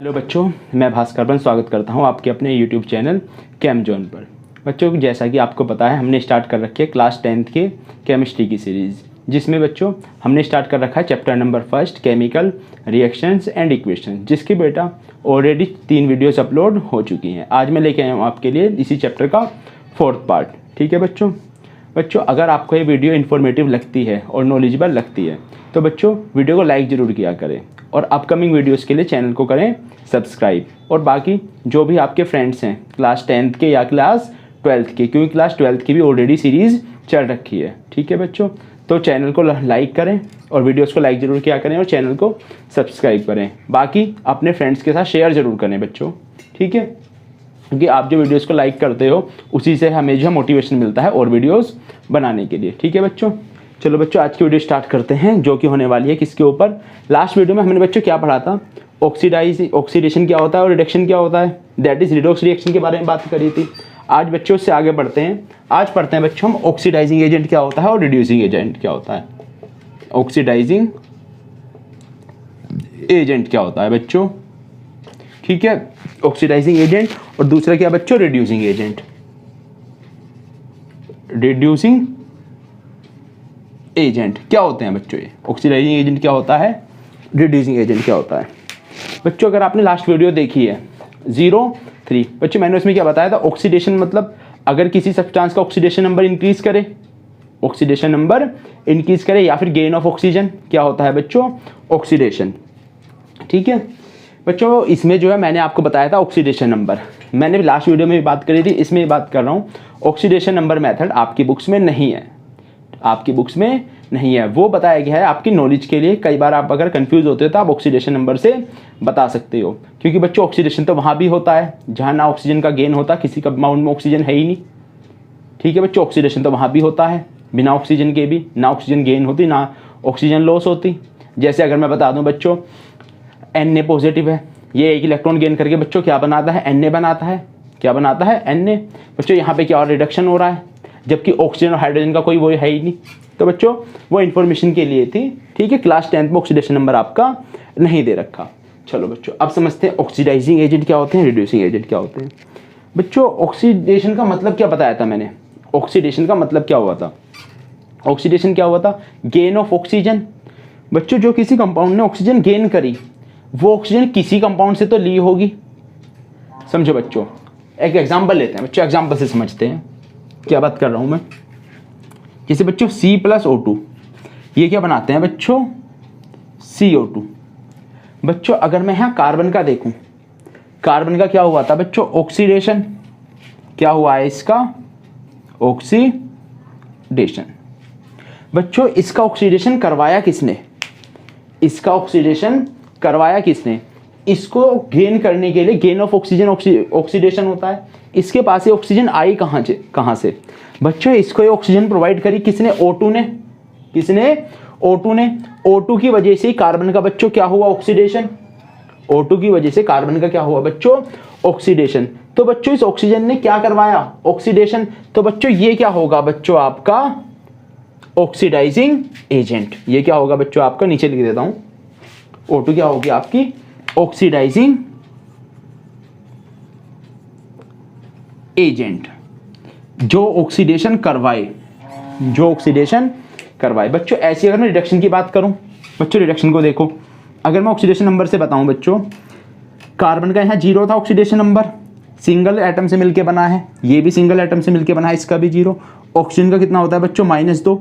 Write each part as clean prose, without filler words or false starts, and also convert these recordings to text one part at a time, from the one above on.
Hello बच्चों, मैं भास्कर स्वागत करता हूं आपके अपने यूट्यूब चैनल केम जोन पर। बच्चों, जैसा कि आपको पता है, हमने स्टार्ट कर रखी है क्लास 10th के केमिस्ट्री की सीरीज़, जिसमें बच्चों हमने स्टार्ट कर रखा है chapter number 1 chemical reactions and equation, जिसकी बेटा ऑलरेडी 3 वीडियोस अपलोड हो चुकी हैं। आज मैं लेके आया हूँ आपके लिए इसी चैप्टर का 4th पार्ट। ठीक है बच्चों, अगर आपको ये वीडियो इन्फॉर्मेटिव लगती है और नॉलेजेबल लगती है तो बच्चों वीडियो को लाइक ज़रूर किया करें और अपकमिंग वीडियोस के लिए चैनल को करें सब्सक्राइब। और बाकी जो भी आपके फ्रेंड्स हैं क्लास 10th के या क्लास 12th के, क्योंकि क्लास 12th की भी ऑलरेडी सीरीज़ चल रखी है। ठीक है बच्चों, तो चैनल को लाइक करें और वीडियोस को लाइक ज़रूर किया करें और चैनल को सब्सक्राइब करें। बाकी अपने फ्रेंड्स के साथ शेयर ज़रूर करें बच्चों, ठीक है, क्योंकि आप जो वीडियोस को लाइक करते हो उसी से हमें जो मोटिवेशन मिलता है और वीडियोस बनाने के लिए। ठीक है बच्चों, चलो बच्चों आज की वीडियो स्टार्ट करते हैं, जो कि होने वाली है किसके ऊपर। लास्ट वीडियो में हमने बच्चों क्या पढ़ा था, ऑक्सीडेशन क्या होता है और रिडक्शन क्या होता है, दैट इज रिडॉक्स रिएक्शन के बारे में बात करी थी। आज बच्चों उससे आगे बढ़ते हैं। आज पढ़ते हैं बच्चों हम ऑक्सीडाइजिंग एजेंट क्या होता है और रिड्यूसिंग एजेंट क्या होता है। ऑक्सीडाइजिंग एजेंट क्या होता है बच्चों, ठीक है, ऑक्सीडाइजिंग एजेंट, और दूसरा क्या बच्चों, रिड्यूसिंग एजेंट। रिड्यूसिंग एजेंट क्या होते हैं बच्चों, ये ऑक्सीडाइजिंग एजेंट क्या होता है, रिड्यूसिंग एजेंट क्या होता है। बच्चों अगर आपने लास्ट वीडियो देखी है 03 बच्चों, मैंने उसमें क्या बताया था, ऑक्सीडेशन मतलब अगर किसी सब्सटेंस का ऑक्सीडेशन नंबर इंक्रीज करे, ऑक्सीडेशन नंबर इंक्रीज करे या फिर गेन ऑफ ऑक्सीजन, क्या होता है बच्चों, ऑक्सीडेशन। ठीक है बच्चों, इसमें जो है मैंने आपको बताया था ऑक्सीडेशन नंबर, मैंने लास्ट वीडियो में भी बात करी थी, इसमें भी बात कर रहा हूँ। ऑक्सीडेशन नंबर मेथड आपकी बुक्स में नहीं है, आपकी बुक्स में नहीं है, वो बताया गया है आपकी नॉलेज के लिए। कई बार आप अगर कंफ्यूज होते हो तो आप ऑक्सीडेशन नंबर से बता सकते हो, क्योंकि बच्चों ऑक्सीडेशन तो वहाँ भी होता है जहाँ ना ऑक्सीजन का गेन होता, किसी कंपाउंड में ऑक्सीजन है ही नहीं। ठीक है बच्चों, ऑक्सीडेशन तो वहाँ भी होता है, बिना ऑक्सीजन के भी ना ऑक्सीजन गेन होती ना ऑक्सीजन लॉस होती। जैसे अगर मैं बता दूँ बच्चों Na पॉजिटिव है, ये एक इलेक्ट्रॉन गेन करके बच्चों क्या बनाता है, Na बनाता है। क्या बनाता है, Na। बच्चों यहाँ पे क्या और रिडक्शन हो रहा है, जबकि ऑक्सीजन और हाइड्रोजन का कोई वो है ही नहीं। तो बच्चों वो इन्फॉर्मेशन के लिए थी, ठीक है, क्लास 10th में ऑक्सीडेशन नंबर आपका नहीं दे रखा। चलो बच्चों अब समझते हैं ऑक्सीडाइजिंग एजेंट क्या होते हैं, रिड्यूसिंग एजेंट क्या होते हैं। बच्चों ऑक्सीडेशन का मतलब क्या बताया था मैंने, ऑक्सीडेशन का मतलब क्या हुआ था, ऑक्सीडेशन क्या हुआ था, गेन ऑफ ऑक्सीजन। बच्चों जो किसी कंपाउंड ने ऑक्सीजन गेन करी, वो ऑक्सीजन किसी कंपाउंड से तो ली होगी। समझो बच्चों, एक एग्जांपल लेते हैं बच्चों, एग्जांपल से समझते हैं क्या बात कर रहा हूं मैं। जैसे बच्चों C+O2 ये क्या बनाते हैं बच्चों, CO2। बच्चों अगर मैं यहाँ कार्बन का देखूं, कार्बन का क्या हुआ था बच्चों, ऑक्सीडेशन। क्या हुआ है इसका, ऑक्सीडेशन। बच्चों इसका ऑक्सीडेशन करवाया किसने, इसका ऑक्सीडेशन करवाया किसने, इसको गेन करने के लिए गेन ऑफ ऑक्सीजन ऑक्सीडेशन होता है। इसके पास ये ऑक्सीजन आई कहाँ से बच्चों, इसको ये ऑक्सीजन प्रोवाइड करी किसने, O2 ने। किसने, O2 ने। O2 की वजह से कार्बन का बच्चों क्या हुआ, ऑक्सीडेशन। O2 की वजह से कार्बन का क्या हुआ बच्चों, ऑक्सीडेशन। तो बच्चों इस ऑक्सीजन ने क्या करवाया, ऑक्सीडेशन। तो बच्चों ये क्या होगा बच्चों आपका ऑक्सीडाइजिंग एजेंट। ये क्या होगा बच्चों आपका, नीचे लिख देता हूं, O2 क्या होगी आपकी ऑक्सीडाइजिंग एजेंट, जो ऑक्सीडेशन करवाए, जो ऑक्सीडेशन करवाए। बच्चों ऐसी अगर मैं रिडक्शन की बात करूं, बच्चों रिडक्शन को देखो, अगर मैं ऑक्सीडेशन नंबर से बताऊं बच्चों, कार्बन का यहाँ 0 था ऑक्सीडेशन नंबर, सिंगल एटम से मिलके बना है, ये भी सिंगल एटम से मिलके बना है, इसका भी 0। ऑक्सीजन का कितना होता है बच्चों, -2।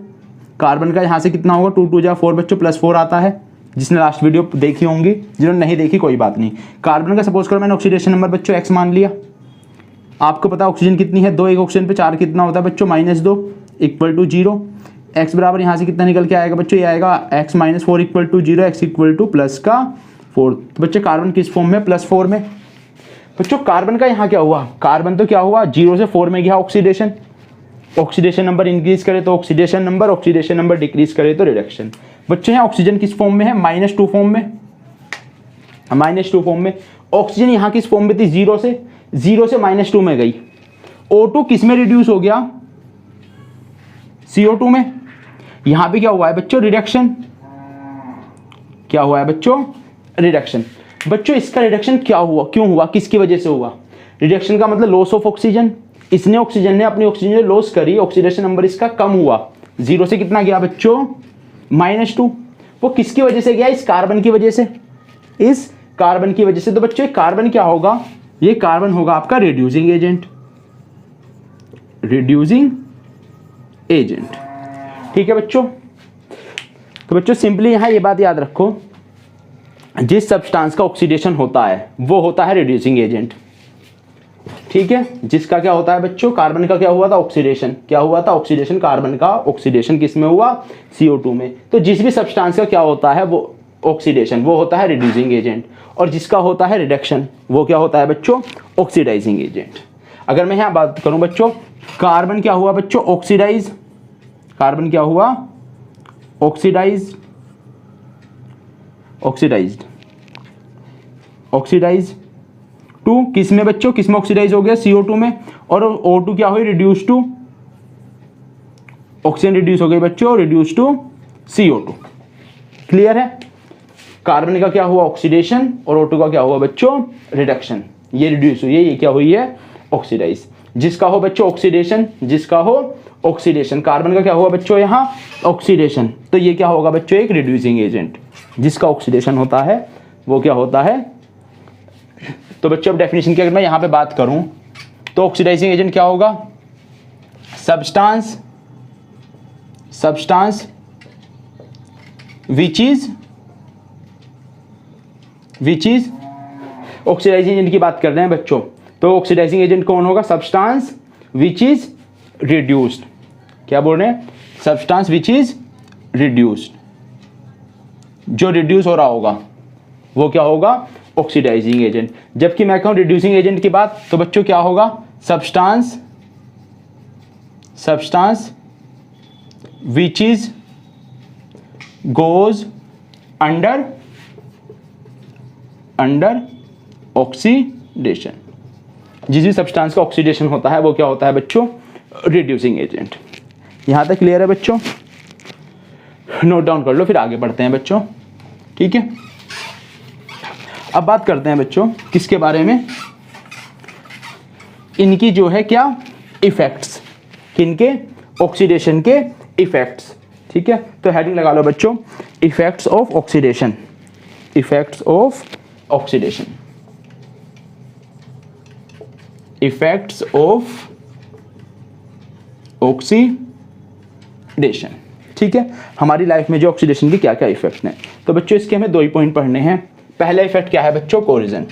कार्बन का यहाँ से कितना होगा, 2 2 जा 4 बच्चों, +4 आता है, जिसने लास्ट वीडियो देखी होंगी, जिन्होंने नहीं देखी कोई बात नहीं। कार्बन का सपोज करो मैंने ऑक्सीडेशन नंबर बच्चों X मान लिया, आपको पता ऑक्सीजन कितनी है, 2, एक ऑक्सीजन पे 4 कितना होता है बच्चों, -2 = 0। X बराबर यहाँ से कितना निकल के आएगा बच्चों, ये आएगा X - 4 = 0, X = +4। तो बच्चों कार्बन किस फॉर्म में, +4 में। बच्चों कार्बन का यहाँ क्या हुआ, कार्बन तो क्या हुआ 0 से 4 में गया ऑक्सीडेशन, ऑक्सीडेशन नंबर इंक्रीज करे तो oxidation number, oxidation number decrease करे तो रिडक्शन। बच्चों यहाँ ऑक्सीजन किस फॉर्म में है, -2 फॉर्म में, -2 फॉर्म में। ऑक्सीजन यहाँ किस फॉर्म में थी, 0 से -2 में गई। O2 किस में रिड्यूस हो गया, CO2 में। यहां पे क्या हुआ है बच्चों, रिडक्शन। क्या हुआ है बच्चों, रिडक्शन। बच्चों इसका रिडक्शन क्या हुआ, क्यों हुआ, किसकी वजह से हुआ? रिडक्शन का मतलब लॉस ऑफ ऑक्सीजन, इसने ऑक्सीजन ने अपनी ऑक्सीजन लॉस करी, ऑक्सीडेशन नंबर इसका कम हुआ, 0 से कितना गया बच्चों -2। वो किसकी वजह से गया? इस कार्बन की वजह से, इस कार्बन की वजह से। तो बच्चों कार्बन क्या होगा? ये कार्बन होगा आपका रिड्यूसिंग एजेंट, रिड्यूसिंग एजेंट। ठीक है बच्चों। तो बच्चों सिंपली यहां ये बात याद रखो, जिस सब्सटेंस का ऑक्सीडेशन होता है वो होता है रिड्यूसिंग एजेंट। ठीक है, जिसका क्या होता है बच्चों? कार्बन का क्या हुआ था? ऑक्सीडेशन। क्या हुआ था? ऑक्सीडेशन। कार्बन का ऑक्सीडेशन किस में हुआ? CO2 में। तो जिस भी सब्सटेंस का क्या होता है वो ऑक्सीडेशन, वो होता है रिड्यूसिंग एजेंट। और जिसका होता है रिडक्शन, वो क्या होता है बच्चों? Oxidising agent. अगर मैं यहां बात करूं बच्चों, कार्बन क्या हुआ बच्चों? ऑक्सीडाइज। कार्बन क्या हुआ? ऑक्सीडाइज, ऑक्सीडाइज्ड, ऑक्सीडाइज टू किस में बच्चों? किस में ऑक्सीडाइज हो गया? CO2 में। और O2 क्या हुई? रिड्यूस टू, ऑक्सीजन रिड्यूस हो गई बच्चों, रिड्यूस टू CO2। क्लियर है? कार्बन का क्या हुआ? ऑक्सीडेशन। और O2 का क्या हुआ बच्चों? रिडक्शन। ये रिड्यूस हुई है, ये क्या हुई है? ऑक्सीडाइज। जिसका हो बच्चों ऑक्सीडेशन, जिसका हो ऑक्सीडेशन, कार्बन का क्या हुआ बच्चों? यहाँ ऑक्सीडेशन। तो ये क्या होगा बच्चों? एक रिड्यूसिंग एजेंट। जिसका ऑक्सीडेशन होता है वो क्या होता है? तो बच्चों अब डेफिनेशन की अगर मैं यहां पे बात करूं तो ऑक्सीडाइजिंग एजेंट क्या होगा? Substance, substance which is oxidising agent की बात कर रहे हैं बच्चों। तो ऑक्सीडाइजिंग एजेंट कौन होगा? Substance which is reduced. क्या बोल रहे हैं? Substance which is reduced. जो रिड्यूस हो रहा होगा वो क्या होगा? Oxidising agent. जबकि मैं कहूं रिड्यूसिंग एजेंट की बात तो बच्चों क्या होगा? Substance, substance which is goes under, under oxidation. जिस भी सब्सटेंस का ऑक्सीडेशन होता है वो क्या होता है बच्चों? Reducing agent. यहां तक क्लियर है बच्चों? नोट डाउन कर लो, फिर आगे बढ़ते हैं बच्चों। ठीक है, अब बात करते हैं बच्चों किसके बारे में? इनकी जो है क्या इफेक्ट्स, किनके? ऑक्सीडेशन के इफेक्ट्स। ठीक है, तो हेडिंग लगा लो बच्चों, effects of oxidation, effects of oxidation, effects of oxidation. ठीक है, हमारी लाइफ में जो ऑक्सीडेशन के क्या क्या इफेक्ट हैं। तो बच्चों इसके हमें 2 ही पॉइंट पढ़ने हैं। पहला इफेक्ट क्या है बच्चों? कोरिजन।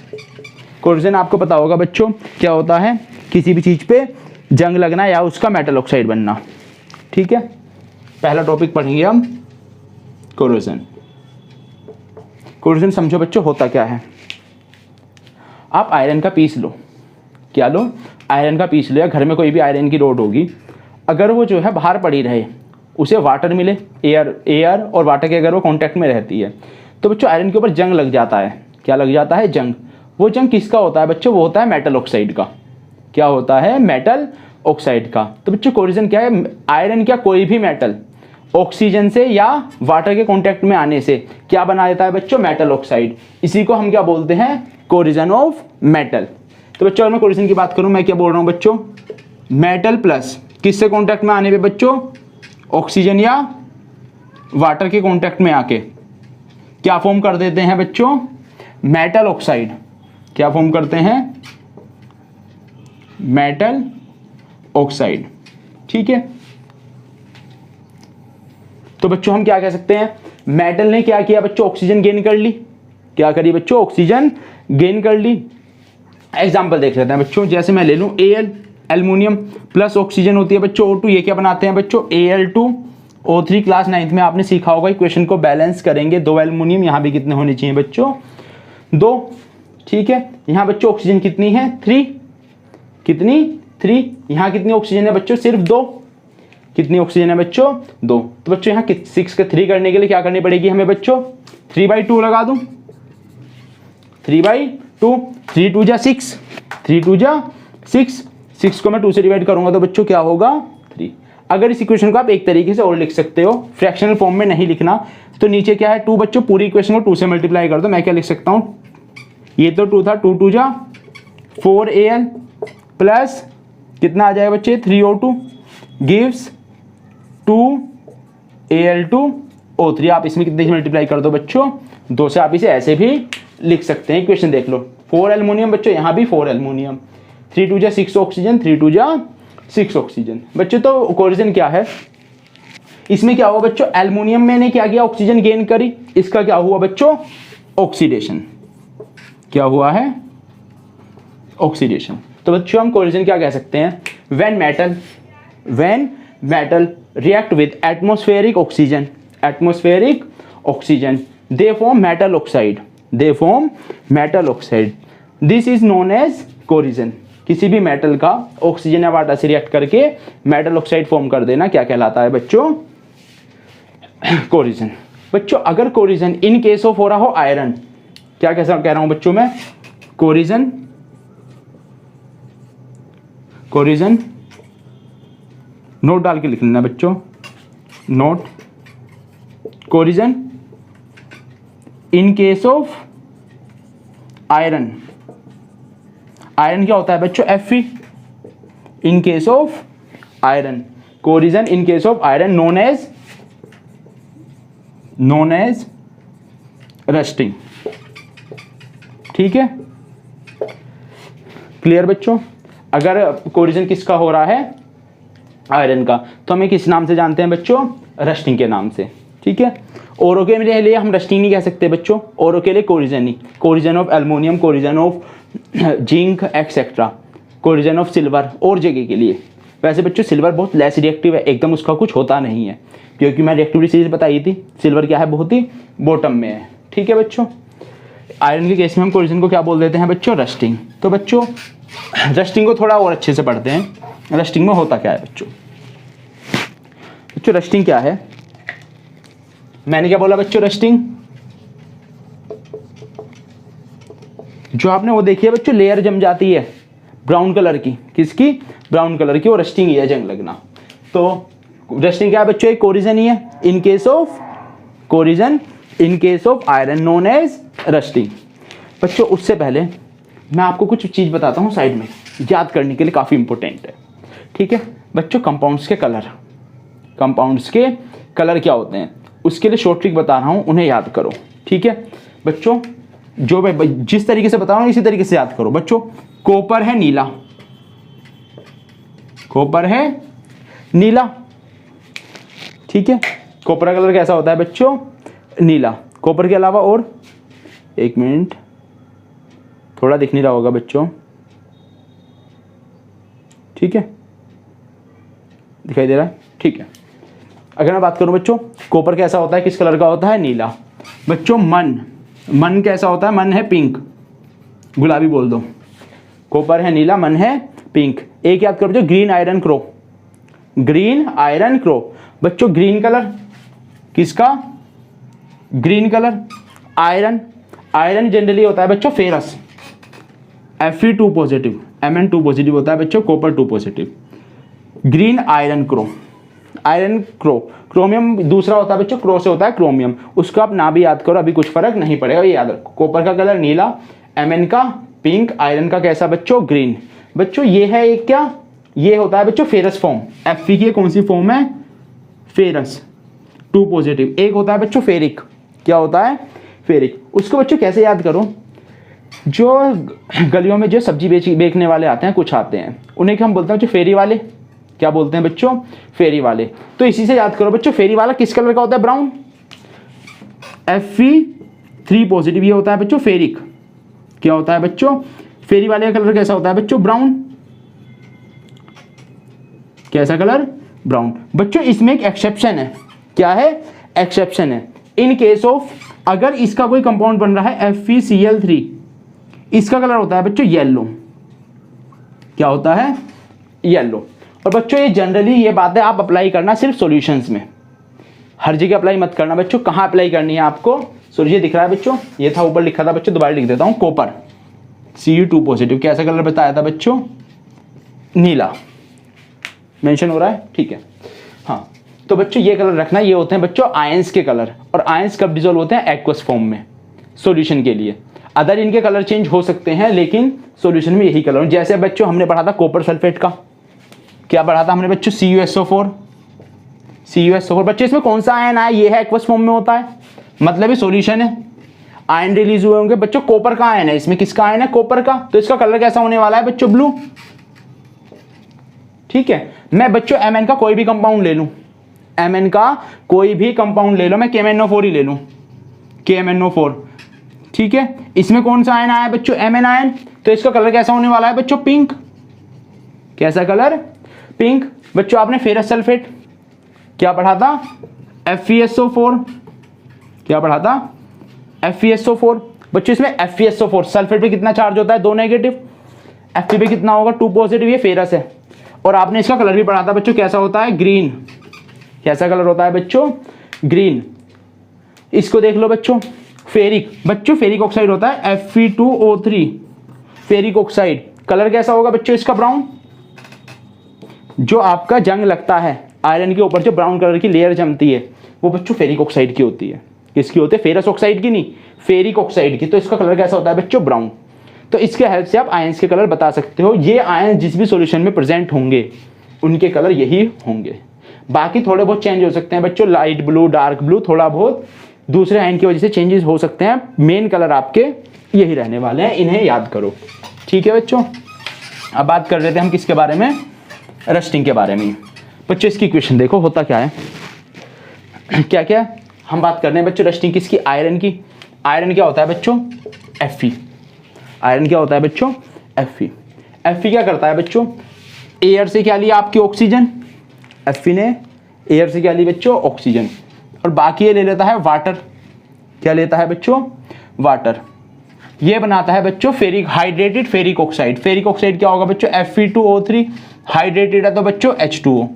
कोरिजन आपको पता होगा बच्चों क्या होता है? किसी भी चीज पे जंग लगना या उसका मेटल ऑक्साइड बनना। ठीक है, पहला टॉपिक पढ़ेंगे हम कोरिजन। कोरिजन समझो बच्चों होता क्या है? आप आयरन का पीस लो, क्या लो? आयरन का पीस लो, या घर में कोई भी आयरन की रोड होगी, अगर वो जो है बाहर पड़ी रहे, उसे वाटर मिले, एयर और वाटर के अगर वो कांटेक्ट में रहती है तो बच्चों आयरन के ऊपर जंग लग जाता है। क्या लग जाता है? जंग। वो जंग किसका होता है बच्चों? वो होता है मेटल ऑक्साइड का। क्या होता है? मेटल ऑक्साइड का। तो बच्चों कोरिजन क्या है? आयरन क्या, कोई भी मेटल ऑक्सीजन से या वाटर के कांटेक्ट में आने से क्या बना देता है बच्चों? Metal oxide. इसी को हम क्या बोलते हैं? Corrosion of metal. तो बच्चों अगर मैं कोरिजन की बात करूं, मैं क्या बोल रहा हूं बच्चों? मेटल प्लस किससे कांटेक्ट में आने पे बच्चों? ऑक्सीजन या वाटर के कांटेक्ट में आके क्या फॉर्म कर देते हैं बच्चों? Metal oxide. क्या फॉर्म करते हैं? Metal oxide. ठीक है, तो बच्चों हम क्या कह सकते हैं? मेटल ने क्या किया बच्चों? ऑक्सीजन गेन कर ली। क्या करी बच्चों? ऑक्सीजन गेन कर ली। एग्जाम्पल देख लेते हैं बच्चों, जैसे मैं ले लूं Al, एल्युमिनियम प्लस ऑक्सीजन होती है बच्चों O2, ये क्या बनाते हैं बच्चों? Al2O3। क्लास 9th में आपने सीखा होगा इक्वेशन को बैलेंस करेंगे, 2 एल्युमिनियम, यहाँ भी कितने होने चाहिए बच्चों? 2। ठीक है, यहाँ बच्चों ऑक्सीजन कितनी है? 3। कितनी? 3। यहाँ कितनी ऑक्सीजन है बच्चों? सिर्फ 2। कितनी ऑक्सीजन है बच्चों? 2। तो बच्चों यहाँ 6 का 3 करने के लिए क्या करनी पड़ेगी हमें बच्चों? 3/2 लगा दूं, 3/2, 3 2 जा 6, 3 2 जा 6, 6 को मैं 2 से डिवाइड करूंगा तो बच्चों क्या होगा? 3। अगर इस इक्वेशन को आप एक तरीके से और लिख सकते हो, फ्रैक्शनल फॉर्म में नहीं लिखना, तो नीचे क्या है? 2 बच्चों, पूरी इक्वेशन को 2 से मल्टीप्लाई कर दो। मैं क्या लिख सकता हूँ? ये तो 2 था, 2 2 जा 4Al प्लस कितना आ जाएगा बच्चे 3O2 गिव्स 2Al2O3। आप इसमें कितने से मल्टीप्लाई कर दो बच्चों 2 से। आप इसे ऐसे भी लिख सकते हैं, इक्वेशन देख लो 4 एल्युमिनियम बच्चों, यहाँ भी 4 एल्युमिनियम, 3 2 जा 6 ऑक्सीजन, 3 2 जा 6 ऑक्सीजन। बच्चों तो कोरिजन क्या है, इसमें क्या हुआ बच्चों एल्युमिनियम में ने क्या किया ऑक्सीजन गेन करी, इसका क्या हुआ बच्चों ऑक्सीडेशन। क्या हुआ है ऑक्सीडेशन। तो बच्चों हम कोरिजन क्या कह सकते हैं, when metal react with atmospheric oxygen they form metal oxide, this is known as corrosion. किसी भी मेटल का ऑक्सीजन या वाटर से रिएक्ट करके मेटल ऑक्साइड फॉर्म कर देना क्या कहलाता है बच्चों कोरिजन। बच्चों अगर कोरिजन इन केस ऑफ हो रहा हो आयरन, क्या कैसा कह रहा हूं बच्चों मैं, कोरिजन नोट डाल के लिख लेना बच्चों, note corrosion in case of iron क्या होता है बच्चों Fe in case of iron, corrosion in case of iron known as rusting. ठीक है क्लियर बच्चों। अगर कोरिजन किसका हो रहा है आयरन का, तो हमें किस नाम से जानते हैं बच्चों रस्टिंग के नाम से। ठीक है औरों के लिए हम रस्टिंग नहीं कह सकते बच्चों, औरों के लिए corrosion he, corrosion of aluminium, corrosion of zinc etcetera, corrosion of silver और जगह के लिए। वैसे बच्चों सिल्वर बहुत लेस रिएक्टिव है, एकदम उसका कुछ होता नहीं है, क्योंकि मैं रिएक्टिविटी सीरीज बताई थी सिल्वर क्या है बहुत ही बॉटम में है। ठीक है बच्चों आयरन के केस में हम कोरिजन को क्या बोल देते हैं बच्चों रस्टिंग। तो बच्चों रस्टिंग को थोड़ा और अच्छे से पढ़ते हैं, रस्टिंग में होता क्या है बच्चों रस्टिंग क्या है, मैंने क्या बोला बच्चों रस्टिंग, जो आपने वो देखी है बच्चों लेयर जम जाती है ब्राउन कलर की, किसकी ब्राउन कलर की, वो रस्टिंग ही है जंग लगना। तो रस्टिंग क्या है बच्चों एक कोरिजन ही है in case of iron known as rusting. बच्चों उससे पहले मैं आपको कुछ चीज बताता हूँ साइड में, याद करने के लिए काफी इंपॉर्टेंट है। ठीक है बच्चों कंपाउंड्स के कलर क्या होते हैं उसके लिए शॉर्ट ट्रिक बता रहा हूं, उन्हें याद करो। ठीक है बच्चों जो मैं जिस तरीके से बता रहा हूं इसी तरीके से याद करो। बच्चों कॉपर है नीला, ठीक है कॉपर का कलर कैसा होता है बच्चों नीला। कॉपर के अलावा और एक मिनट थोड़ा दिख नहीं रहा होगा बच्चों, ठीक है दिखाई दे रहा है, ठीक है। अगर मैं बात करूं बच्चों कॉपर कैसा होता है, किस कलर का होता है नीला। बच्चों मन कैसा होता है, मन है पिंक, गुलाबी बोल दो। कॉपर है नीला, मन है पिंक। एक याद करो बच्चों ग्रीन आयरन क्रो। बच्चों ग्रीन कलर किसका, ग्रीन कलर आयरन जनरली होता है बच्चों ferrous, Fe2 positive, Mn2 positive होता है बच्चों, copper 2 positive. Green iron crow, chromium दूसरा होता है बच्चों, क्रो से होता है क्रोमियम, उसको आप ना भी याद करो, अभी कुछ फर्क नहीं पड़ेगा, ये याद रखो। कॉपर का कलर नीला, Mn का पिंक, आयरन का कैसा बच्चों ग्रीन। बच्चों ये है एक क्या, ये होता है बच्चों फेरस फॉर्म। Fe की कौन सी फॉर्म है, फेरस 2 पॉजिटिव। एक होता है बच्चों फेरिक, क्या होता है फेरिक। उसको बच्चों कैसे याद करो, जो गलियों में जो सब्जी बेचने वाले आते हैं, कुछ आते हैं, उन्हें हम बोलते हैं बच्चों फेरी वाले। क्या बोलते हैं बच्चों, फेरी वाले। तो इसी से याद करो बच्चों फेरी वाला किस कलर का होता है, ब्राउन। Fe3 पॉजिटिव ये होता है बच्चों फेरिक। क्या होता है बच्चों, फेरी वाले का कलर कैसा होता है बच्चों, ब्राउन। कैसा कलर, ब्राउन। बच्चों इसमें एक एक्सेप्शन है, क्या है, एक्सेप्शन है। इन केस ऑफ अगर इसका कोई कंपाउंड बन रहा है FeCl3, इसका कलर होता है बच्चों येलो। क्या होता है, येलो। और बच्चों ये जनरली ये बातें आप अप्लाई करना सिर्फ सॉल्यूशंस में, हर जगह अप्लाई मत करना बच्चों। कहाँ अप्लाई करनी है आपको, ये दिख रहा है बच्चों, ये था ऊपर लिखा था बच्चों, दोबारा लिख देता हूँ, कॉपर Cu2 पॉजिटिव। कैसा कलर बताया था बच्चों, नीला, मेंशन हो रहा है, ठीक है। हाँ तो बच्चों ये कलर रखना, ये होते हैं बच्चों आयंस के कलर। और आयंस कब डिजोल्व होते हैं, एक्वस फॉर्म में, सॉल्यूशन के लिए। अदर इनके कलर चेंज हो सकते हैं, लेकिन सॉल्यूशन में यही कलर। जैसे बच्चों हमने पढ़ा था कॉपर सल्फेट का, क्या पढ़ा था हमने बच्चों, CuSO4। बच्चों इसमें कौन सा आयन आया, ये है एक्वस फॉर्म में होता है, मतलब ये सॉल्यूशन है, आयन रिलीज हुए होंगे। बच्चों कॉपर का आयन है, इसमें किसका आयन है, कॉपर का, तो इसका कलर कैसा होने वाला है बच्चों, ब्लू। ठीक है, मैं बच्चों Mn का कोई भी कंपाउंड ले लूं, Mn का कोई भी कंपाउंड ले लो, मैं KMnO4 ही ले लूं, KMnO4। ठीक है, इसमें कौन सा आयन आया बच्चों, Mn आयन, तो इसका कलर कैसा होने वाला है बच्चों, पिंक। कैसा कलर, पिंक। बच्चों आपने फेरस सल्फेट क्या पढ़ा था, FeSO4, क्या पढ़ा था, FeSO4। बच्चों इसमें FeSO4 सल्फेट पे कितना चार्ज होता है, 2 नेगेटिव, Fe पे कितना होगा, 2 पॉजिटिव, ये फेरस है। और आपने इसका कलर भी पढ़ा था बच्चों, कैसा होता है, ग्रीन। कैसा कलर होता है बच्चों, ग्रीन। इसको देख लो बच्चों, फेरिक, बच्चों फेरिक ऑक्साइड होता है Fe2O3, फेरिक ऑक्साइड। कलर कैसा होगा बच्चों इसका, ब्राउन। जो आपका जंग लगता है आयरन के ऊपर, जो ब्राउन कलर की लेयर जमती है, वो बच्चों फेरिक ऑक्साइड की होती है। किसकी होती है, फेरस ऑक्साइड की नहीं, फेरिक ऑक्साइड की। तो इसका कलर कैसा होता है बच्चों, ब्राउन। तो इसके हेल्प से आप आयंस के कलर बता सकते हो। ये आयन जिस भी सॉल्यूशन में प्रेजेंट होंगे उनके कलर यही होंगे। बाकी थोड़े बहुत चेंज हो सकते हैं बच्चों, लाइट ब्लू, डार्क ब्लू, थोड़ा बहुत दूसरे आयन की वजह से चेंजेस हो सकते हैं। मेन कलर आपके यही रहने वाले हैं, इन्हें याद करो। ठीक है बच्चों, अब बात कर रहे थे हम किसके बारे में, रस्टिंग के बारे में। बच्चों इसकी इक्वेशन देखो, होता क्या है, क्या क्या हम बात कर रहे हैं बच्चों, रस्टिंग किसकी, आयरन की। आयरन क्या होता है बच्चों, Fe। आयरन क्या होता है बच्चों, Fe। Fe क्या करता है बच्चों, एयर से क्या लिया आपकी, ऑक्सीजन। Fe ने एयर से क्या ली बच्चों, ऑक्सीजन, और बाकी ये ले लेता है वाटर। क्या लेता है बच्चों, वाटर। ये बनाता है बच्चों ferric, hydrated ferric oxide. Ferric oxide क्या होगा बच्चों, Fe2O3, हाइड्रेटेड है तो बच्चों H2O।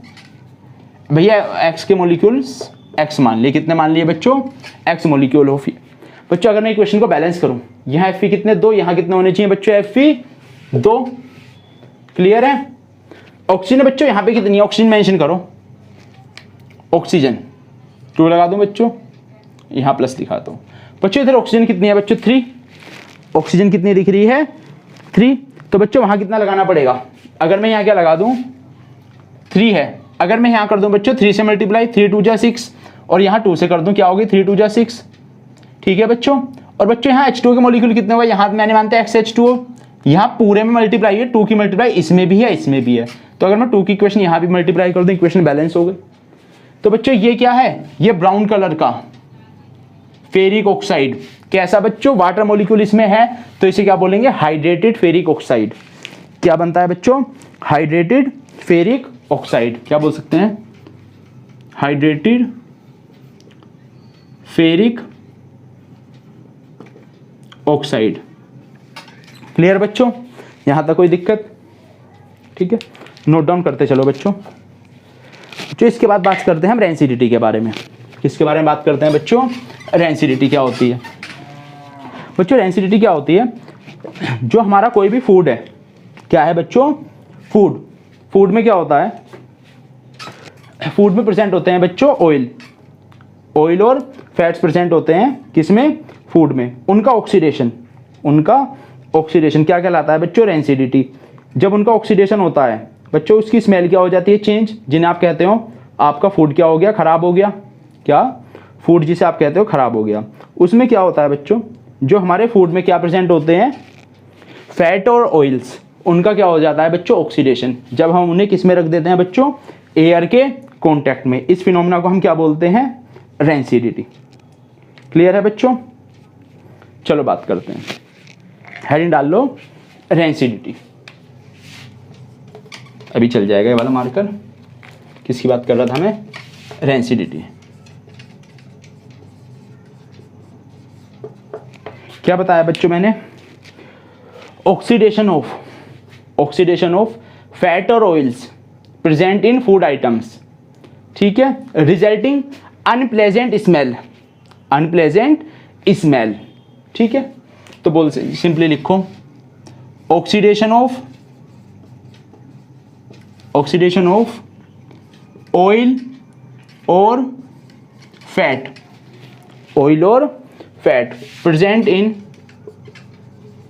भैया X के मॉलिक्यूल्स X मान लिए, कितने मान लिए बच्चों, X मॉलिक्यूल हो। बच्चों अगर मैं इक्वेशन को बैलेंस करूं, यहाँ Fe कितने, 2, यहाँ कितने होने चाहिए बच्चों, Fe 2। क्लियर है। ऑक्सीजन बच्चों यहाँ पे कितनी है, ऑक्सीजन मेंशन करो, ऑक्सीजन 2 लगा दूं बच्चों, यहाँ प्लस दिखा दो बच्चों। इधर ऑक्सीजन कितनी है बच्चों, 3। ऑक्सीजन कितनी दिख रही है, 3। तो बच्चों वहाँ कितना लगाना पड़ेगा, अगर मैं यहाँ क्या लगा दूं, 3 है। अगर मैं यहाँ कर दूं बच्चों 3 से मल्टीप्लाई, 3 2 जा 6, और यहाँ 2 से कर दूं, क्या होगी, 3 2 जा 6। ठीक है बच्चों। और बच्चों यहाँ H2O के मॉलिक्यूल कितने हुए, यहाँ मैंने मानते हैं XH2O, यहाँ पूरे में मल्टीप्लाई है, 2 की मल्टीप्लाई इसमें भी है, इसमें भी है। तो अगर मैं 2 की इक्वेशन यहाँ भी मल्टीप्लाई कर दूं, इक्वेशन बैलेंस हो गई। तो बच्चों ये क्या है, ये ब्राउन कलर का फेरिक ऑक्साइड। कैसा बच्चों, वाटर मॉलिक्यूल इसमें है, तो इसे क्या बोलेंगे, हाइड्रेटेड फेरिक ऑक्साइड। क्या बनता है बच्चों, हाइड्रेटेड फेरिक ऑक्साइड। क्या बोल सकते हैं, हाइड्रेटेड फेरिक ऑक्साइड। क्लियर बच्चों, यहां तक कोई दिक्कत, ठीक है, नोट डाउन करते चलो बच्चों। जो इसके बाद बात करते हैं हम रेंसिडिटी के बारे में। किसके बारे में बात करते हैं बच्चों, रेंसिडिटी क्या होती है। बच्चों रेंसिडिटी क्या होती है, जो हमारा कोई भी फूड है, क्या है बच्चों, फूड। फूड में क्या होता है, फूड में प्रेजेंट होते हैं बच्चों ऑयल, ऑयल और फैट्स प्रेजेंट होते हैं किसमें, फूड में। उनका ऑक्सीडेशन क्या कहलाता है बच्चों, रेंसिडिटी। जब उनका ऑक्सीडेशन होता है बच्चों, उसकी स्मेल क्या हो जाती है, चेंज, जिन्हें आप कहते हो आपका फूड क्या हो गया, खराब हो गया। क्या, फूड जिसे आप कहते हो खराब हो गया। उसमें क्या होता है बच्चों, जो हमारे फूड में क्या प्रेजेंट होते हैं, फैट और ऑयल्स, उनका क्या हो जाता है बच्चों, ऑक्सीडेशन। जब हम उन्हें किस में रख देते हैं बच्चों, एयर के कॉन्टैक्ट में। इस फिनोमेना को हम क्या बोलते हैं, रेंसिडिटी। क्लियर है बच्चों, चलो बात करते हैं, हेडिंग डाल लो, रेंसिडिटी। अभी चल जाएगा ये वाला मार्कर। किसकी बात कर रहा था मैं, रेंसिडिटी। क्या बताया बच्चों मैंने, ऑक्सीडेशन ऑफ फैट और oils present in food items, ठीक है, रिजल्टिंग अनप्लेजेंट स्मेल, ठीक है। तो बोल सिंपली लिखो, ऑक्सीडेशन ऑफ ऑयल और fat, present in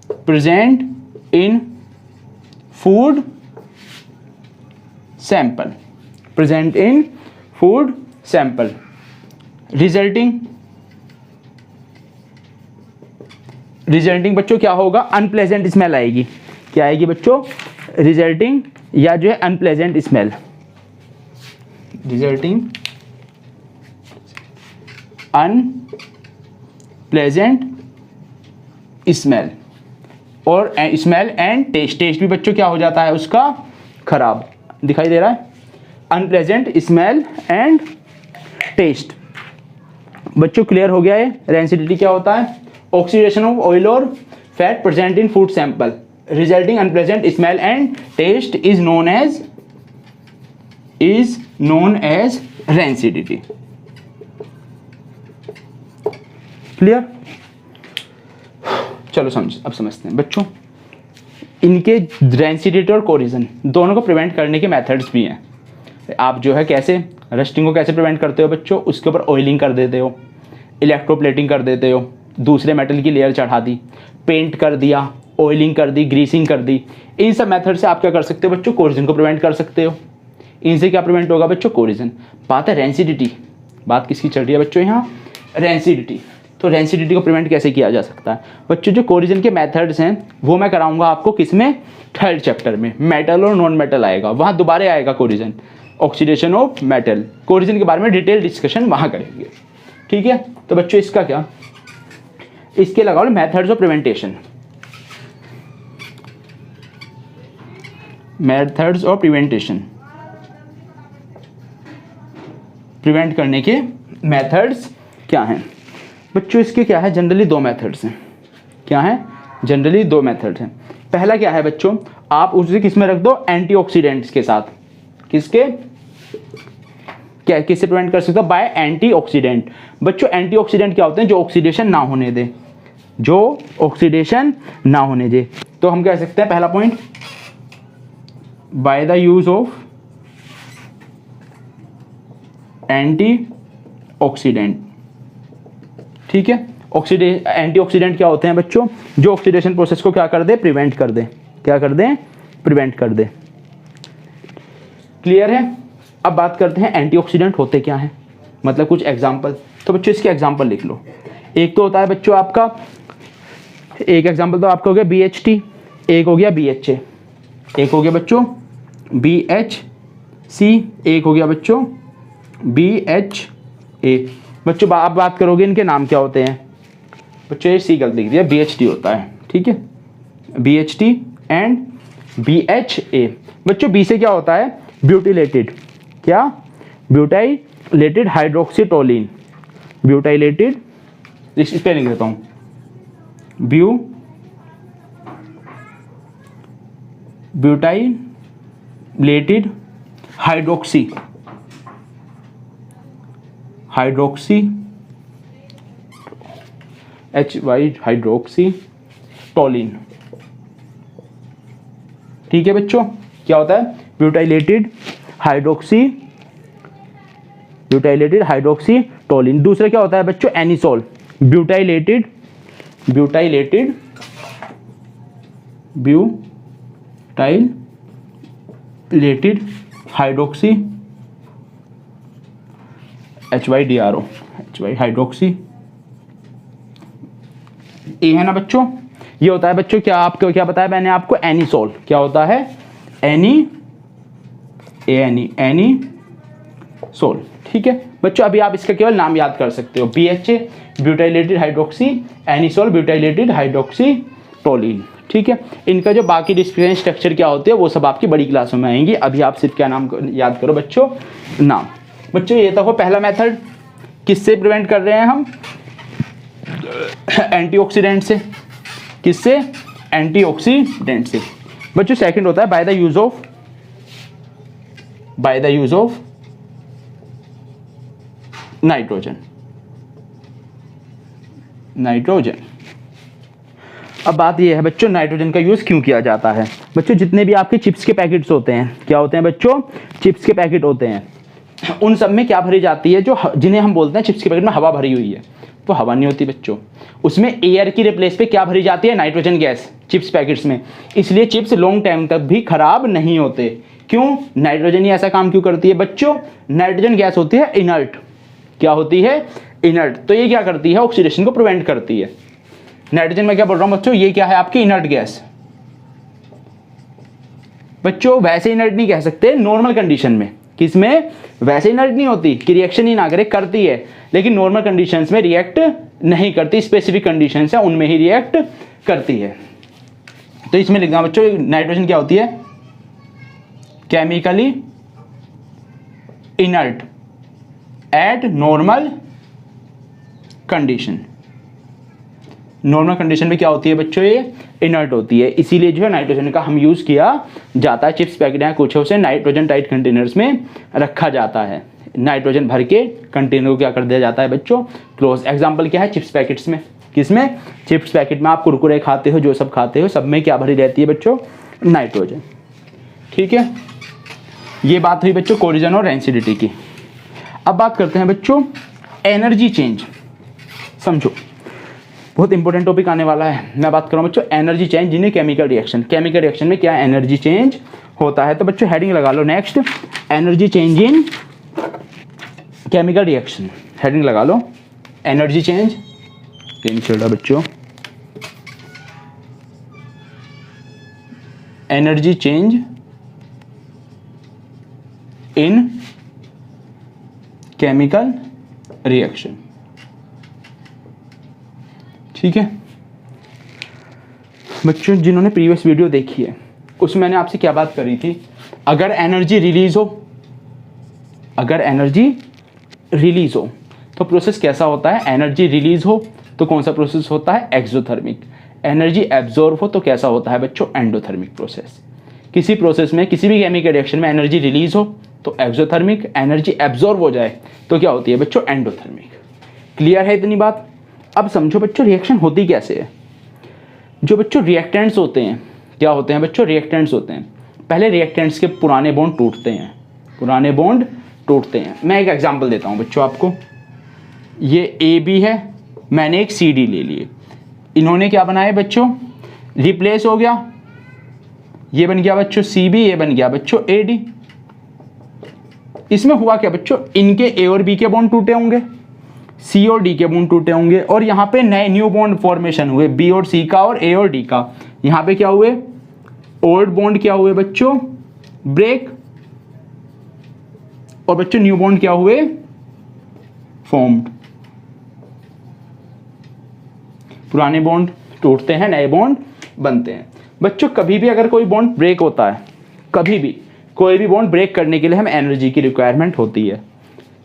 present in food sample, present in food sample, resulting बच्चों क्या होगा, अनप्लेजेंट स्मेल आएगी। क्या आएगी बच्चों, रिजल्टिंग या जो है unpleasant smell, resulting unpleasant smell, और स्मेल एंड टेस्ट, टेस्ट भी बच्चों क्या हो जाता है उसका, खराब। दिखाई दे रहा है, अनप्लेजेंट स्मेल एंड टेस्ट। बच्चों क्लियर हो गया है। रेंसिडिटी क्या होता है, ऑक्सीडेशन ऑफ ऑयल और fat present in food sample resulting unpleasant smell and taste is known as rancidity. Clear, चलो अब समझते हैं बच्चों, इनके रेंसिडिटी और कोरिजन दोनों को प्रिवेंट करने के मेथड्स भी हैं। आप जो है कैसे रस्टिंग को कैसे प्रिवेंट करते हो बच्चों, उसके ऊपर ऑयलिंग कर देते हो, इलेक्ट्रोप्लेटिंग कर देते हो, दूसरे मेटल की लेयर चढ़ा दी, पेंट कर दिया, ऑयलिंग कर दी, ग्रीसिंग कर दी। इन सब मेथड से आप क्या कर सकते हो बच्चों, कोरिजन को प्रिवेंट कर सकते हो। इनसे क्या प्रिवेंट होगा बच्चों, कोरिजन। बात है रेंसिडिटी, बात किसकी चल रही है बच्चों यहाँ, रेंसिडिटी। तो रेंसिडिटी को प्रिवेंट कैसे किया जा सकता है बच्चों, जो कोरिजन के मेथड्स हैं वो मैं कराऊंगा आपको किसमें, थर्ड चैप्टर में। मेटल और नॉन मेटल आएगा, वहाँ दोबारा आएगा corrosion, oxidation of metal, corrosion के बारे में डिटेल डिस्कशन वहाँ करेंगे। ठीक है, तो बच्चों इसका क्या, इसके लगाओ methods of prevention, methods of prevention, prevent करने के मेथड्स क्या हैं बच्चों। इसके क्या है, जनरली दो मेथड्स हैं। क्या है, जनरली दो मेथड्स हैं। पहला क्या है बच्चों, आप उसे किस में रख दो, एंटीऑक्सीडेंट्स के साथ। किसके, क्या किससे प्रिवेंट कर सकते हो, बाय एंटीऑक्सीडेंट। बच्चों एंटीऑक्सीडेंट क्या होते हैं, जो ऑक्सीडेशन ना होने दे, जो ऑक्सीडेशन ना होने दे। तो हम कह सकते हैं पहला point, by the use of antioxidant. ठीक है, एंटीऑक्सीडेंट क्या होते हैं बच्चों, जो ऑक्सीडेशन प्रोसेस को क्या कर दे, प्रिवेंट कर दे। क्या कर दे, प्रिवेंट कर दे। क्लियर है। अब बात करते हैं एंटीऑक्सीडेंट होते क्या हैं, मतलब कुछ एग्जांपल। तो बच्चों इसके एग्जांपल लिख लो। एक तो होता है बच्चों आपका, एक एग्जांपल तो आपका हो गया BHT, एक हो गया BHA, एक हो गया बच्चों BHC, एक हो गया बच्चों BHA। बच्चों आप बात करोगे इनके नाम क्या होते हैं बच्चों, ये सी गलती दिया, BHT होता है। ठीक है, BHT एंड BHA। बच्चों बी से क्या होता है, ब्यूटिलेटेड, क्या, ब्यूटाइलेटेड हाइड्रोक्सीटोलिन, ब्यूटाइलेटेड, इस पे लिख देता हूँ, ब्यूटाइलेटेड हाइड्रोक्सी हाइड्रोक्सीटोलिन। ठीक है बच्चों, क्या होता है, ब्यूटाइलेटेड हाइड्रोक्सीटोलिन। दूसरा क्या होता है बच्चों, anisole, butylated hydroxy HYDRO hydroxy. ए है ना बच्चों, ये होता है बच्चों, क्या आपको क्या बताया मैंने आपको, एनिसोल। क्या होता है, एनीसोल। ठीक है बच्चों, अभी आप इसका केवल नाम याद कर सकते हो, BHA butylated hydroxy, anisole butylated hydroxytoluene. ठीक है, इनका जो बाकी डिस्क्रिप्शन स्ट्रक्चर क्या होते हैं वो सब आपकी बड़ी क्लासों में आएंगी। अभी आप सिर्फ क्या नाम याद करो बच्चों, नाम। बच्चों ये तो हो पहला मेथड, किससे प्रिवेंट कर रहे हैं हम, एंटीऑक्सीडेंट से। किससे, एंटीऑक्सीडेंट से। बच्चों सेकंड होता है by the use of nitrogen. अब बात ये है बच्चों, नाइट्रोजन का यूज क्यों किया जाता है। बच्चों जितने भी आपके चिप्स के पैकेट्स होते हैं, क्या होते हैं बच्चों, चिप्स के पैकेट होते हैं, उन सब में क्या भरी जाती है, जो जिन्हें हम बोलते हैं चिप्स के पैकेट में हवा भरी हुई है। वो हवा नहीं होती बच्चों, उसमें एयर की रिप्लेस पे क्या भरी जाती है, नाइट्रोजन गैस चिप्स पैकेट्स में। इसलिए चिप्स लॉन्ग टाइम तक भी खराब नहीं होते। क्यों? नाइट्रोजन ही ऐसा काम क्यों करती है बच्चों? नाइट्रोजन गैस होती है इनर्ट। क्या होती है? इनर्ट। तो ये क्या करती है? ऑक्सीडेशन को प्रिवेंट करती है। नाइट्रोजन में क्या बोल रहा हूं बच्चों, ये क्या है आपकी इनर्ट गैस। बच्चों वैसे इनर्ट नहीं कह सकते नॉर्मल कंडीशन में। किसमें? वैसे इनर्ट नहीं होती कि रिएक्शन ही ना करे, करती है, लेकिन नॉर्मल कंडीशंस में रिएक्ट नहीं करती। स्पेसिफिक कंडीशंस है उनमें ही रिएक्ट करती है। तो इसमें लिखना बच्चों, नाइट्रोजन क्या होती है? Chemically inert eight normal condition. Normal condition में क्या होती है बच्चों? ये इनर्ट होती है। इसीलिए जो है नाइट्रोजन का हम यूज किया जाता है। चिप्स पैकेट या कुछ उसे नाइट्रोजन टाइट कंटेनर्स में रखा जाता है। नाइट्रोजन भर के कंटेनर को क्या कर दिया जाता है बच्चों? क्लोज। एग्जांपल क्या है? चिप्स पैकेट्स में। किसमें? चिप्स पैकेट में। आप कुरकुरे खाते हो, जो सब खाते हो, सब में क्या भरी रहती है बच्चों? नाइट्रोजन। ठीक है, ये बात हुई बच्चों कोलिजन और डेंसिटी की। अब बात करते हैं बच्चों एनर्जी चेंज। समझो, बहुत इंपॉर्टेंट टॉपिक आने वाला है। मैं बात कर रहा हूँ बच्चों energy change in chemical reaction. Chemical reaction में क्या एनर्जी चेंज होता है। तो बच्चों हेडिंग लगा लो next, energy change in chemical reaction. Heading लगा लो एनर्जी चेंज। पेन चल रहा बच्चों, energy change in chemical reaction. ठीक है बच्चों, जिन्होंने प्रीवियस वीडियो देखी है उसमें मैंने आपसे क्या बात करी थी? अगर एनर्जी रिलीज हो, अगर एनर्जी रिलीज हो तो प्रोसेस कैसा होता है? एनर्जी रिलीज हो तो कौन सा प्रोसेस होता है? एक्सोथर्मिक। एनर्जी एब्जॉर्ब हो तो कैसा होता है बच्चों? Endothermic process. किसी प्रोसेस में, किसी भी केमिकल रिएक्शन में एनर्जी रिलीज हो तो एक्सोथर्मिक, एनर्जी एब्जॉर्ब हो जाए तो क्या होती है बच्चों? एंडोथर्मिक। क्लियर है इतनी बात? अब समझो बच्चों रिएक्शन होती कैसे है। जो बच्चों रिएक्टेंट्स होते हैं, क्या होते हैं बच्चों? रिएक्टेंट्स होते हैं। पहले रिएक्टेंट्स के पुराने बॉन्ड टूटते हैं, पुराने बॉन्ड टूटते हैं। मैं एक एग्जांपल देता हूं बच्चों आपको। ये ए बी है, मैंने एक सी डी ले लिए। इन्होंने क्या बनाया बच्चों? रिप्लेस हो गया, ये बन गया बच्चों सी बी, ये बन गया बच्चों ए डी। इसमें हुआ क्या बच्चों? इनके ए और बी के बॉन्ड टूटे होंगे, सी और डी के बॉन्ड टूटे होंगे, और यहाँ पे नए न्यू बॉन्ड फॉर्मेशन हुए, बी और सी का और ए और डी का। यहाँ पे क्या हुए? ओल्ड बॉन्ड क्या हुए बच्चों? ब्रेक। और बच्चों न्यू बॉन्ड क्या हुए? फॉर्म्ड। पुराने बॉन्ड टूटते हैं, नए बॉन्ड बनते हैं। बच्चों कभी भी अगर कोई बॉन्ड ब्रेक होता है, कभी भी कोई भी बॉन्ड ब्रेक करने के लिए हमें एनर्जी की रिक्वायरमेंट होती है।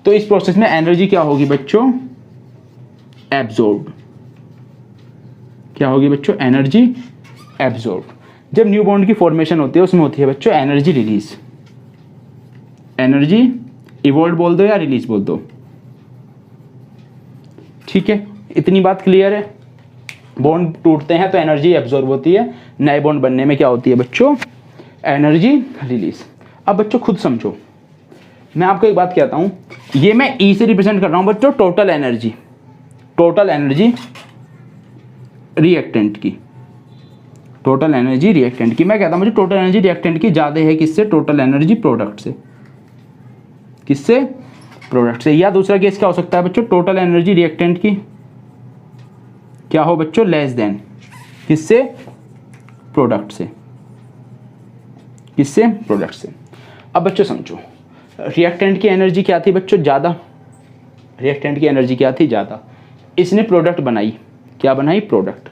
तो इस प्रोसेस में एनर्जी क्या होगी बच्चों? एब्जॉर्ब। क्या होगी बच्चों? Energy absorb. जब न्यू बॉन्ड की फॉर्मेशन होती है उसमें होती है बच्चों एनर्जी रिलीज। एनर्जी इवॉल्व बोल दो या रिलीज बोल दो। ठीक है, इतनी बात क्लियर है? बॉन्ड टूटते हैं तो एनर्जी एब्जॉर्ब होती है, नए बॉन्ड बनने में क्या होती है बच्चों? Energy release. अब बच्चों खुद समझो, मैं आपको एक बात कहता हूं, ये मैं ई से रिप्रेजेंट कर रहा हूं बच्चों total energy, total energy reactant की, टोटल एनर्जी रिएक्टेंट की। मैं कहता हूं मुझे टोटल एनर्जी रिएक्टेंट की ज्यादा है किससे? टोटल एनर्जी प्रोडक्ट से। किससे? प्रोडक्ट से। या दूसरा केस क्या हो सकता है बच्चों? टोटल एनर्जी रिएक्टेंट की क्या हो बच्चों? लेस देन किससे? प्रोडक्ट से। किससे? प्रोडक्ट से। अब बच्चों समझो रिएक्टेंट की एनर्जी क्या थी बच्चों? ज़्यादा। रिएक्टेंट की एनर्जी क्या थी? ज़्यादा। इसने प्रोडक्ट बनाई, क्या बनाई? प्रोडक्ट।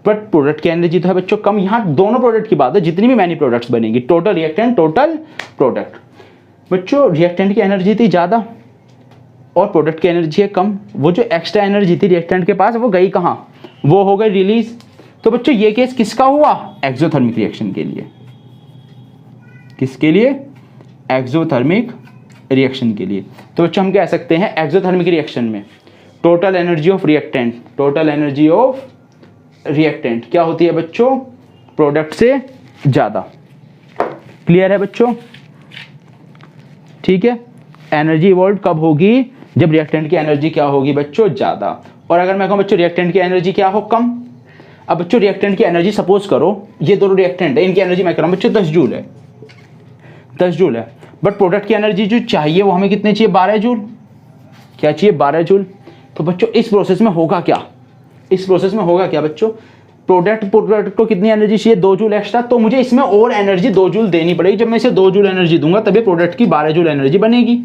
बट प्रोडक्ट की एनर्जी तो है बच्चों कम। यहाँ दोनों प्रोडक्ट की बात है, जितनी भी मैनी प्रोडक्ट्स बनेंगी, टोटल रिएक्टेंट, टोटल प्रोडक्ट। बच्चों रिएक्टेंट की एनर्जी थी ज़्यादा और प्रोडक्ट की एनर्जी है कम। वो जो एक्स्ट्रा एनर्जी थी रिएक्टेंट के पास वो गई कहाँ? वो हो गई रिलीज। तो बच्चों ये केस किसका हुआ? एक्सोथर्मिक रिएक्शन के लिए। किसके लिए? एक्सोथर्मिक रिएक्शन के लिए। तो बच्चों हम कह सकते हैं एक्सोथर्मिक रिएक्शन में total energy of reactant, total energy of reactant क्या होती है बच्चों? प्रोडक्ट से ज़्यादा। क्लियर है बच्चों? ठीक है। एनर्जी इवॉल्व कब होगी? जब रिएक्टेंट की एनर्जी क्या होगी बच्चों? ज़्यादा। और अगर मैं कहूँ बच्चों रिएक्टेंट की एनर्जी क्या हो, कम। अब बच्चों रिएक्टेंट की एनर्जी सपोज करो ये दोनों रिएक्टेंट है, इनकी एनर्जी मैं कह रहा हूँ बच्चों 10 जूल है, 10 जूल है, बट प्रोडक्ट की एनर्जी जो चाहिए वो हमें कितने चाहिए, 12 जूल। क्या चाहिए, 12 जूल। तो बच्चों इस प्रोसेस में होगा क्या, इस प्रोसेस में होगा क्या बच्चों, प्रोडक्ट को कितनी एनर्जी चाहिए, 2 जूल एक्स्ट्रा, तो मुझे इसमें और एनर्जी 2 जूल देनी पड़ेगी। जब मैं इसे 2 जूल एनर्जी दूंगा तभी प्रोडक्ट की 12 जूल एनर्जी बनेगी।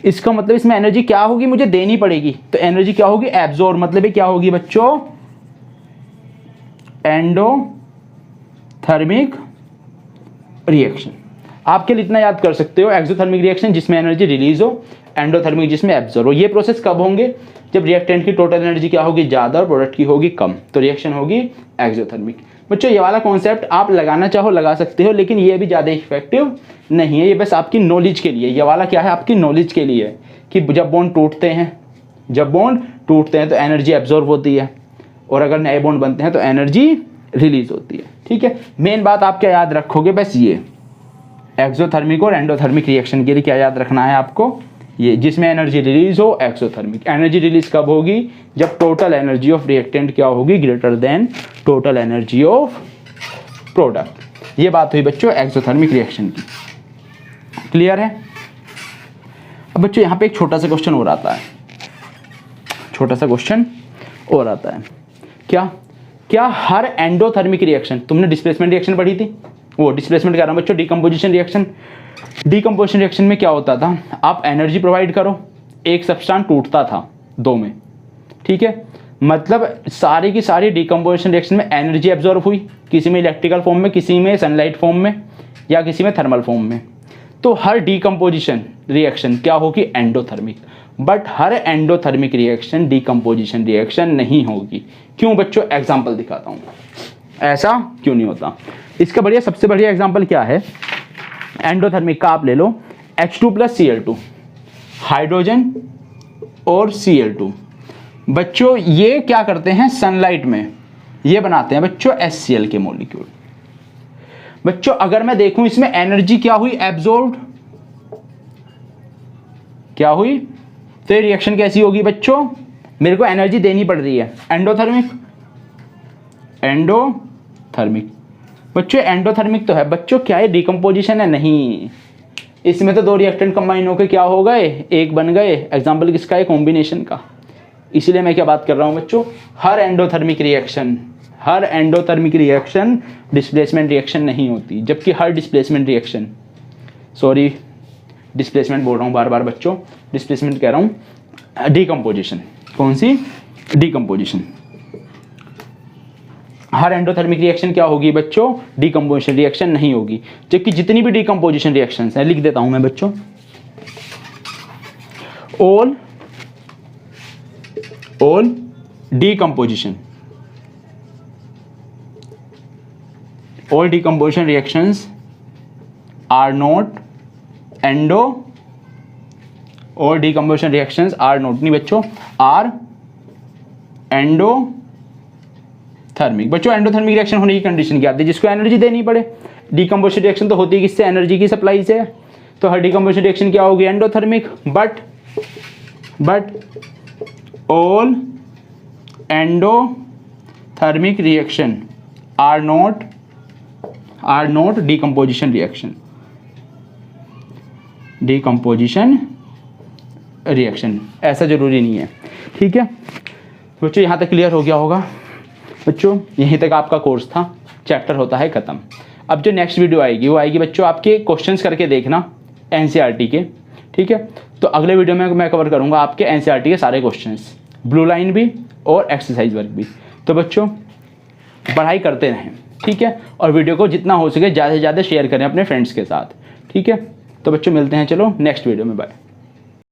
इसका मतलब इसमें एनर्जी क्या होगी, मुझे देनी पड़ेगी। तो एनर्जी क्या होगी, एब्जॉर्ब, मतलब क्या होगी बच्चों, एंडोथर्मिक रिएक्शन। आपके लिए इतना याद कर सकते हो, एक्सोथर्मिक रिएक्शन जिसमें एनर्जी रिलीज हो, एंडोथर्मिक जिसमें एब्जॉर्ब हो। ये प्रोसेस कब होंगे, जब रिएक्टेंट की टोटल एनर्जी क्या होगी, ज़्यादा और प्रोडक्ट की होगी कम, तो रिएक्शन होगी एक्सोथर्मिक। बच्चों ये वाला कॉन्सेप्ट आप लगाना चाहो लगा सकते हो, लेकिन ये भी ज़्यादा इफेक्टिव नहीं है, ये बस आपकी नॉलेज के लिए। ये वाला क्या है, आपकी नॉलेज के लिए कि जब बॉन्ड टूटते हैं, जब बॉन्ड टूटते हैं तो एनर्जी एब्जॉर्ब होती है, और अगर नए बॉन्ड बनते हैं तो एनर्जी रिलीज होती है। ठीक है, मेन बात आप क्या याद रखोगे, बस ये एक्सोथर्मिक और एंडोथर्मिक रिएक्शन के लिए क्या याद रखना है आपको, ये जिसमें एनर्जी रिलीज हो एक्सोथर्मिक। एनर्जी रिलीज कब होगी, जब टोटल एनर्जी ऑफ रिएक्टेंट क्या होगी, greater than total energy of product. ये बात हुई बच्चों एक्सोथर्मिक रिएक्शन की, क्लियर है। अब बच्चों यहाँ पे एक छोटा सा क्वेश्चन और आता है, छोटा सा क्वेश्चन और आता है, क्या हर एंडोथर्मिक रिएक्शन, तुमने डिस्प्लेसमेंट रिएक्शन पढ़ी थी, वो डिस्प्लेसमेंट कह रहा हूँ बच्चों, डिकम्पोजिशन रिएक्शन। डिकम्पोजिशन रिएक्शन में क्या होता था, आप एनर्जी प्रोवाइड करो, एक सब्सटेंस टूटता था 2 में, ठीक है, मतलब सारी की सारी डिकम्पोजिशन रिएक्शन में एनर्जी एब्जॉर्ब हुई, किसी में इलेक्ट्रिकल फॉर्म में, किसी में सनलाइट फॉर्म में, या किसी में थर्मल फॉर्म में। तो हर डिकम्पोजिशन रिएक्शन क्या होगी, endothermic. But her endothermic reaction decomposition reaction नहीं होगी। क्यों बच्चों, एग्जाम्पल दिखाता हूँ ऐसा क्यों नहीं होता। इसका बढ़िया, सबसे बढ़िया एग्जाम्पल क्या है, एंडोथर्मिक का आप ले लो H2 + Cl2, हाइड्रोजन और Cl2। बच्चों ये क्या करते हैं, सनलाइट में ये बनाते हैं बच्चों HCl के मॉलिक्यूल। बच्चों अगर मैं देखूं इसमें एनर्जी क्या हुई, एब्जॉर्ब्ड, क्या हुई, तो ये रिएक्शन कैसी होगी बच्चों, मेरे को एनर्जी देनी पड़ रही है, एंडोथर्मिक। एंडोथर्मिक बच्चों, एंडोथर्मिक तो है बच्चों, क्या है डिकम्पोजिशन है, नहीं, इसमें तो 2 रिएक्टेंट कंबाइन होकर क्या हो गए, एक बन गए। एग्जाम्पल किसका है, कॉम्बिनेशन का। इसीलिए मैं क्या बात कर रहा हूं बच्चों, हर एंडोथर्मिक रिएक्शन डिस्प्लेसमेंट रिएक्शन नहीं होती, जबकि हर डिस्प्लेसमेंट रिएक्शन, सॉरी डिस्प्लेसमेंट बोल रहा हूँ बार बार बच्चों, डिस्प्लेसमेंट कह रहा हूँ, डिकम्पोजिशन, कौन सी, डिकम्पोजिशन। हर एंडोथर्मिक रिएक्शन क्या होगी बच्चों, डिकम्पोजिशन रिएक्शन नहीं होगी, जबकि जितनी भी डिकम्पोजिशन रिएक्शंस हैं, लिख देता हूं मैं बच्चों, all decomposition reactions are not all decomposition reactions are not, नहीं बच्चों, आर एंडोथर्मिक। बच्चों एंडोथर्मिक रिएक्शन होने की कंडीशन क्या आती है, जिसको एनर्जी देनी पड़े। डिकम्पोजिशन रिएक्शन तो होती है किससे, एनर्जी की सप्लाई से, तो हर डिकम्पोजिशन रिएक्शन क्या होगी, endothermic. But all endothermic reaction are not decomposition reaction, ऐसा जरूरी नहीं है। ठीक है बच्चों, यहाँ तक क्लियर हो गया होगा बच्चों, यहीं तक आपका कोर्स था, चैप्टर होता है ख़त्म। अब जो नेक्स्ट वीडियो आएगी वो आएगी बच्चों आपके क्वेश्चंस करके देखना एनसीईआरटी के, ठीक है। तो अगले वीडियो में मैं कवर करूँगा आपके एनसीईआरटी के सारे क्वेश्चंस, ब्लू लाइन भी और एक्सरसाइज वर्क भी। तो बच्चों पढ़ाई करते रहें, ठीक है, और वीडियो को जितना हो सके ज़्यादा से ज़्यादा शेयर करें अपने फ्रेंड्स के साथ, ठीक है। तो बच्चों मिलते हैं, चलो नेक्स्ट वीडियो में, बाय।